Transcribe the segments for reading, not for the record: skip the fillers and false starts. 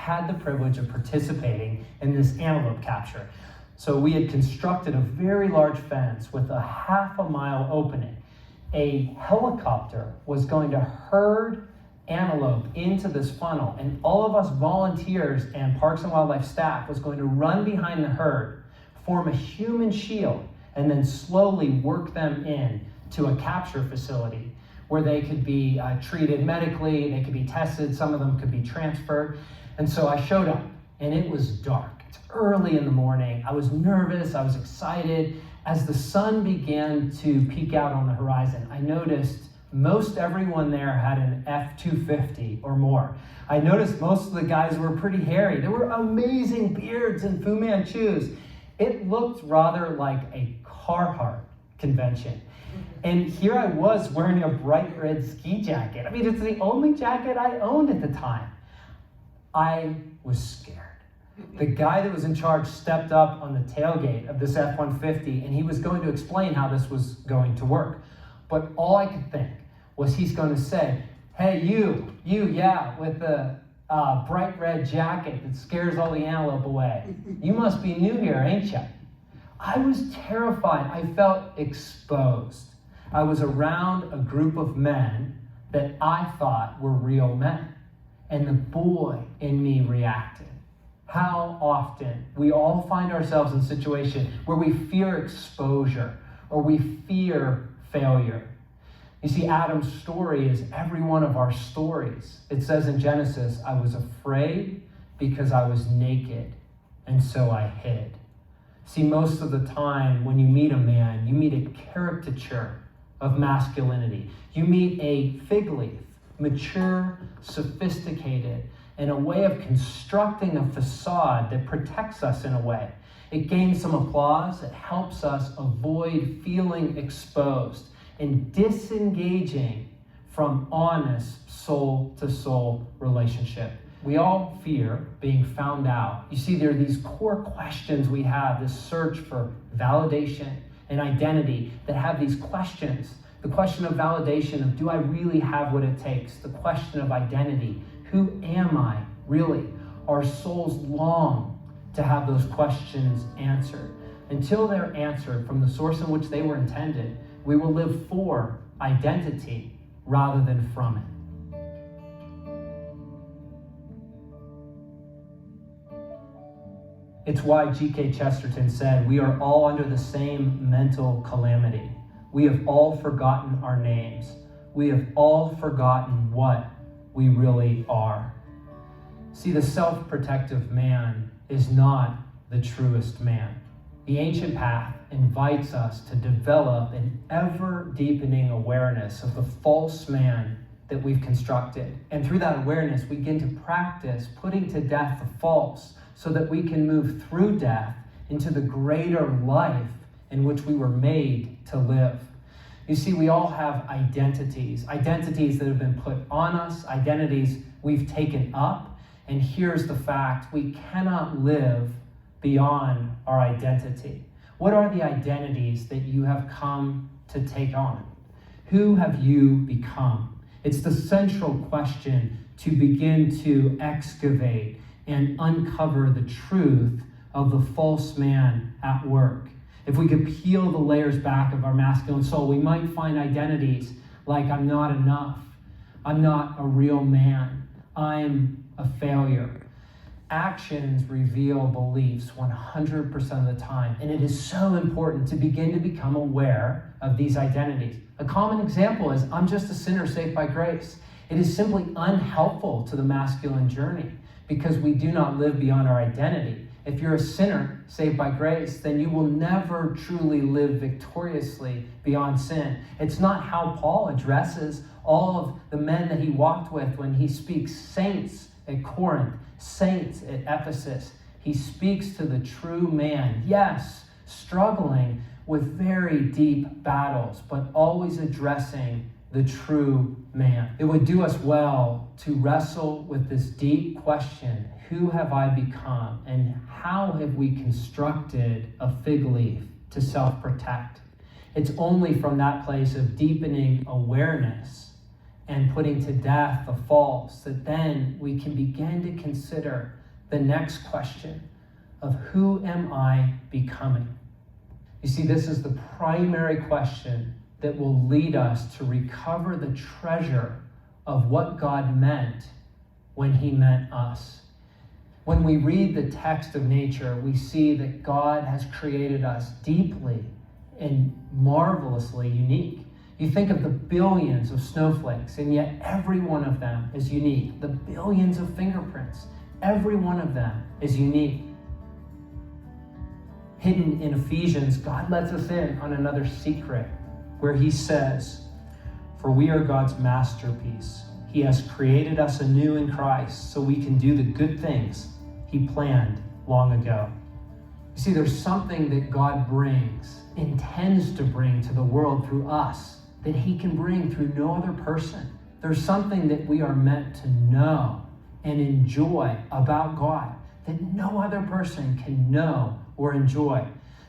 had the privilege of participating in this antelope capture. So we had constructed a very large fence with a half-a-mile opening. A helicopter was going to herd antelope into this funnel, and all of us volunteers and Parks and Wildlife staff was going to run behind the herd, form a human shield, and then slowly work them in to a capture facility where they could be treated medically, they could be tested, some of them could be transferred. And so I showed up, and it was dark. It's early in the morning. I was nervous, I was excited. As the sun began to peek out on the horizon, I noticed most everyone there had an F-250 or more. I noticed most of the guys were pretty hairy. There were amazing beards and Fu Manchus. It looked rather like a Carhartt convention. And here I was wearing a bright red ski jacket. I mean, it's the only jacket I owned at the time. I was scared. The guy that was in charge stepped up on the tailgate of this F-150, and he was going to explain how this was going to work. But all I could think was he's going to say, hey, you, yeah, with the bright red jacket that scares all the antelope away. You must be new here, ain't you? I was terrified. I felt exposed. I was around a group of men that I thought were real men. And the boy in me reacted. How often we all find ourselves in a situation where we fear exposure or we fear failure. You see, Adam's story is every one of our stories. It says in Genesis, I was afraid because I was naked, and so I hid. See, most of the time when you meet a man, you meet a caricature of masculinity. You meet a fig leaf, mature, sophisticated, and a way of constructing a facade that protects us in a way. It gains some applause. It helps us avoid feeling exposed and disengaging from honest soul-to-soul relationship. We all fear being found out. You see, there are these core questions we have, this search for validation and identity that have these questions. The question of validation of, do I really have what it takes? The question of identity, who am I really? Our souls long to have those questions answered. Until they're answered from the source in which they were intended, we will live for identity rather than from it. It's why G.K. Chesterton said, we are all under the same mental calamity. We have all forgotten our names. We have all forgotten what we really are. See, the self-protective man is not the truest man. The ancient path invites us to develop an ever-deepening awareness of the false man that we've constructed. And through that awareness, we begin to practice putting to death the false so that we can move through death into the greater life in which we were made to live. You see, we all have identities that have been put on us, identities we've taken up. And here's the fact, we cannot live beyond our identity. What are the identities that you have come to take on? Who have you become? It's the central question to begin to excavate and uncover the truth of the false man at work. If we could peel the layers back of our masculine soul, we might find identities like I'm not enough, I'm not a real man, I'm a failure. Actions reveal beliefs 100% of the time, and it is so important to begin to become aware of these identities. A common example is, I'm just a sinner saved by grace. It is simply unhelpful to the masculine journey because we do not live beyond our identity. If you're a sinner saved by grace, then you will never truly live victoriously beyond sin. It's not how Paul addresses all of the men that he walked with when he speaks saints at Corinth, saints at Ephesus. He speaks to the true man, yes, struggling with very deep battles, but always addressing the true man. It would do us well to wrestle with this deep question, who have I become, and how have we constructed a fig leaf to self-protect? It's only from that place of deepening awareness and putting to death the false, that then we can begin to consider the next question of who am I becoming? You see, this is the primary question that will lead us to recover the treasure of what God meant when he meant us. When we read the text of nature, we see that God has created us deeply and marvelously unique. You think of the billions of snowflakes, and yet every one of them is unique. The billions of fingerprints, every one of them is unique. Hidden in Ephesians, God lets us in on another secret where he says, "For we are God's masterpiece. He has created us anew in Christ so we can do the good things he planned long ago." You see, there's something that God brings, intends to bring to the world through us, that he can bring through no other person. There's something that we are meant to know and enjoy about God that no other person can know or enjoy.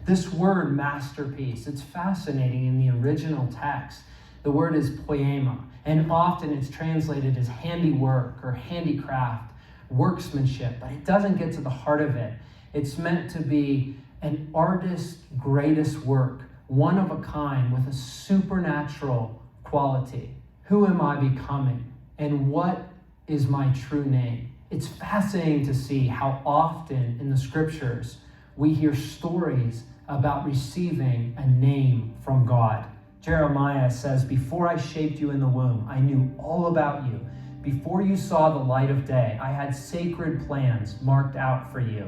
This word masterpiece, it's fascinating in the original text. The word is poema, and often it's translated as handiwork or handicraft, workmanship, but it doesn't get to the heart of it. It's meant to be an artist's greatest work, one of a kind with a supernatural quality. Who am I becoming? And what is my true name? It's fascinating to see how often in the scriptures we hear stories about receiving a name from God. Jeremiah says, "Before I shaped you in the womb, I knew all about you. Before you saw the light of day, I had sacred plans marked out for you."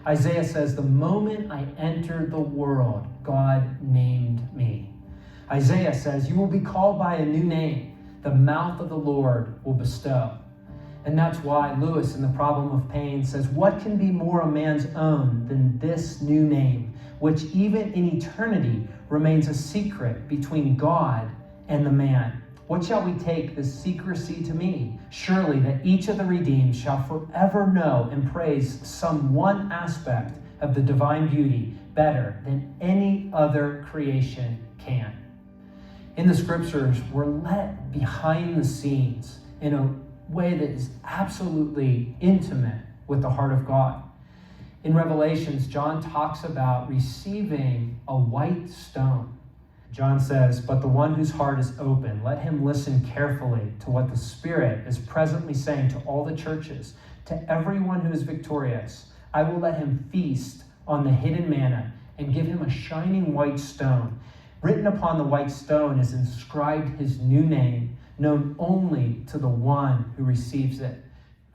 Isaiah says, "The moment I entered the world, God named me." Isaiah says, "You will be called by a new name. The mouth of the Lord will bestow." And that's why Lewis in The Problem of Pain says, "What can be more a man's own than this new name, which even in eternity remains a secret between God and the man? What shall we take this secrecy to mean? Surely that each of the redeemed shall forever know and praise some one aspect of the divine beauty better than any other creation can." In the scriptures, we're let behind the scenes in a way that is absolutely intimate with the heart of God. In Revelations, John talks about receiving a white stone. John says, "But the one whose heart is open, let him listen carefully to what the Spirit is presently saying to all the churches. To everyone who is victorious, I will let him feast on the hidden manna and give him a shining white stone. Written upon the white stone is inscribed his new name, known only to the one who receives it."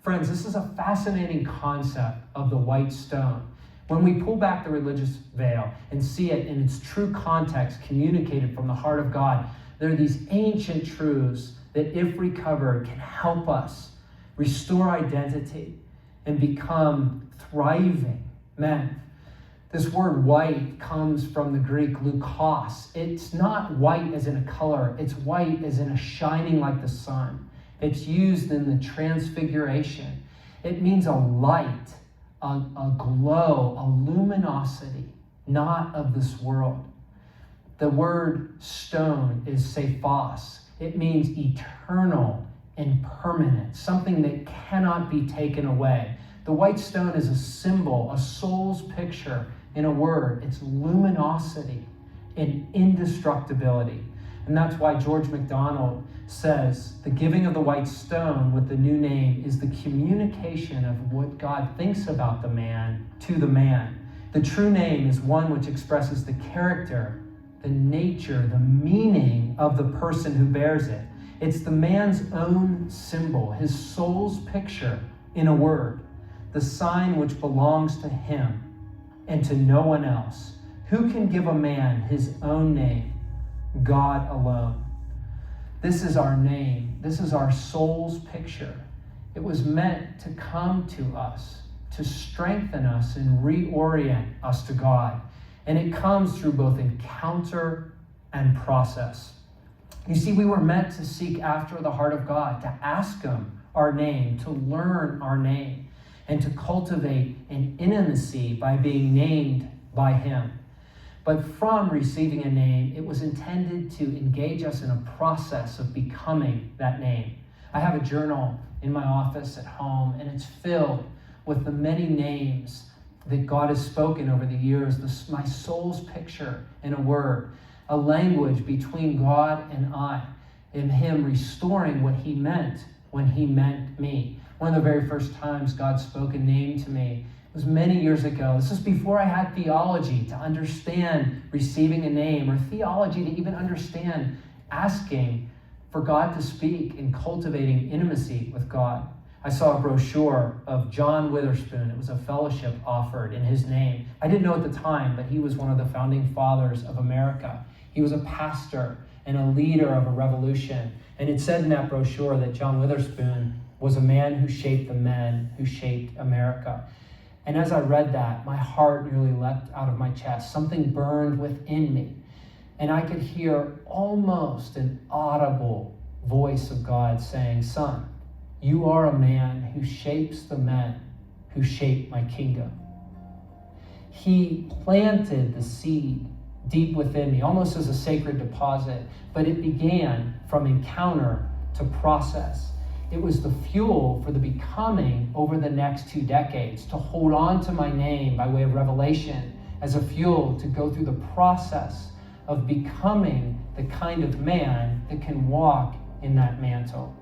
Friends, this is a fascinating concept of the white stone. When we pull back the religious veil and see it in its true context communicated from the heart of God, there are these ancient truths that, if recovered, can help us restore identity and become thriving men. This word white comes from the Greek leukos. It's not white as in a color, it's white as in a shining like the sun. It's used in the transfiguration. It means a light, a glow, a luminosity, not of this world. The word stone is sephos. It means eternal and permanent, something that cannot be taken away. The white stone is a symbol, a soul's picture in a word. It's luminosity and indestructibility. And that's why George MacDonald says the giving of the white stone with the new name is the communication of what God thinks about the man to the man. The true name is one which expresses the character, the nature, the meaning of the person who bears it. It's the man's own symbol, his soul's picture in a word, the sign which belongs to him and to no one else. Who can give a man his own name? God alone. This is our name. This is our soul's picture. It was meant to come to us, to strengthen us and reorient us to God. And it comes through both encounter and process. You see, we were meant to seek after the heart of God, to ask him our name, to learn our name, and to cultivate an intimacy by being named by him. But from receiving a name, it was intended to engage us in a process of becoming that name. I have a journal in my office at home, and it's filled with the many names that God has spoken over the years, my soul's picture in a word, a language between God and I, in Him restoring what He meant when He meant me. One of the very first times God spoke a name to me was many years ago. This is before I had theology to understand receiving a name, or theology to even understand asking for God to speak and cultivating intimacy with God. I saw a brochure of John Witherspoon. It was a fellowship offered in his name. I didn't know at the time, but he was one of the founding fathers of America. He was a pastor and a leader of a revolution. And it said in that brochure that John Witherspoon was a man who shaped the men who shaped America. And as I read that, my heart nearly leapt out of my chest. Something burned within me. And I could hear almost an audible voice of God saying, "Son, you are a man who shapes the men who shape my kingdom." He planted the seed deep within me, almost as a sacred deposit, but it began from encounter to process. It was the fuel for the becoming over the next 2 decades, to hold on to my name by way of revelation as a fuel to go through the process of becoming the kind of man that can walk in that mantle.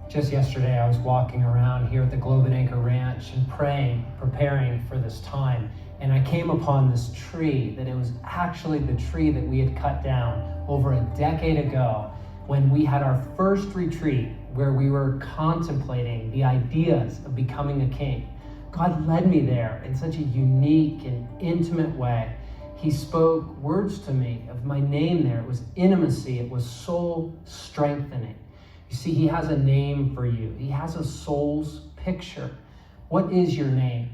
Just yesterday, I was walking around here at the Globe and Anchor Ranch and praying, preparing for this time. And I came upon this tree that it was actually the tree that we had cut down over a decade ago when we had our first retreat where we were contemplating the ideas of becoming a king. God led me there in such a unique and intimate way. He spoke words to me of my name there. It was intimacy. It was soul strengthening. You see, He has a name for you. He has a soul's picture. What is your name?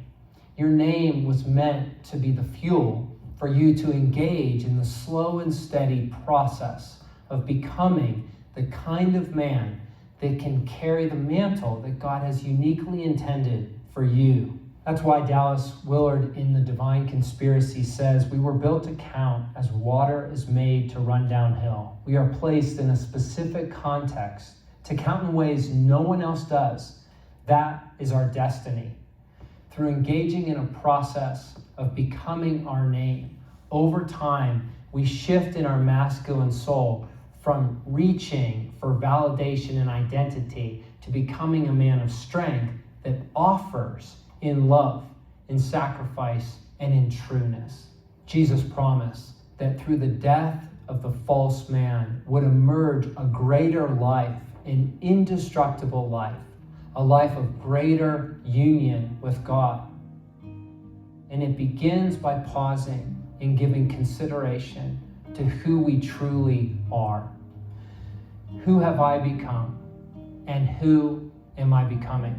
Your name was meant to be the fuel for you to engage in the slow and steady process of becoming the kind of man that can carry the mantle that God has uniquely intended for you. That's why Dallas Willard in The Divine Conspiracy says, "We were built to count as water is made to run downhill. We are placed in a specific context to count in ways no one else does. That is our destiny." Through engaging in a process of becoming our name, over time, we shift in our masculine soul from reaching for validation and identity to becoming a man of strength that offers in love, in sacrifice, and in trueness. Jesus promised that through the death of the false man would emerge a greater life, an indestructible life, a life of greater union with God. And it begins by pausing and giving consideration to who we truly are. Who have I become? And who am I becoming?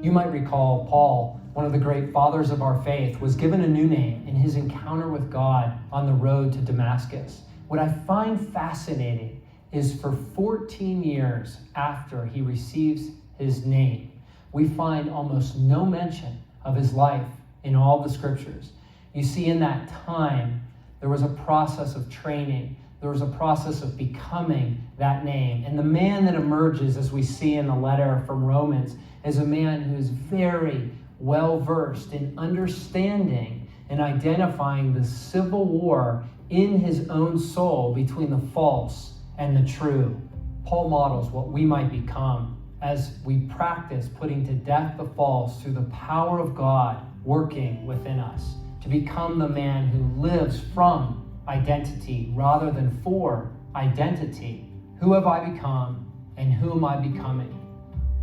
You might recall Paul, one of the great fathers of our faith, was given a new name in his encounter with God on the road to Damascus. What I find fascinating is for 14 years after he receives his name, we find almost no mention of his life in all the scriptures. You see, in that time, there was a process of training. There was a process of becoming that name. And the man that emerges, as we see in the letter from Romans, is a man who is very well-versed in understanding and identifying the civil war in his own soul between the false and the true. Paul models what we might become as we practice putting to death the false through the power of God working within us, to become the man who lives from identity rather than for identity. Who have I become and who am I becoming?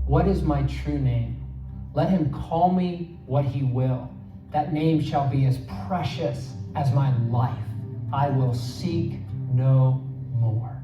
What is my true name? Let him call me what he will. That name shall be as precious as my life. I will seek no more.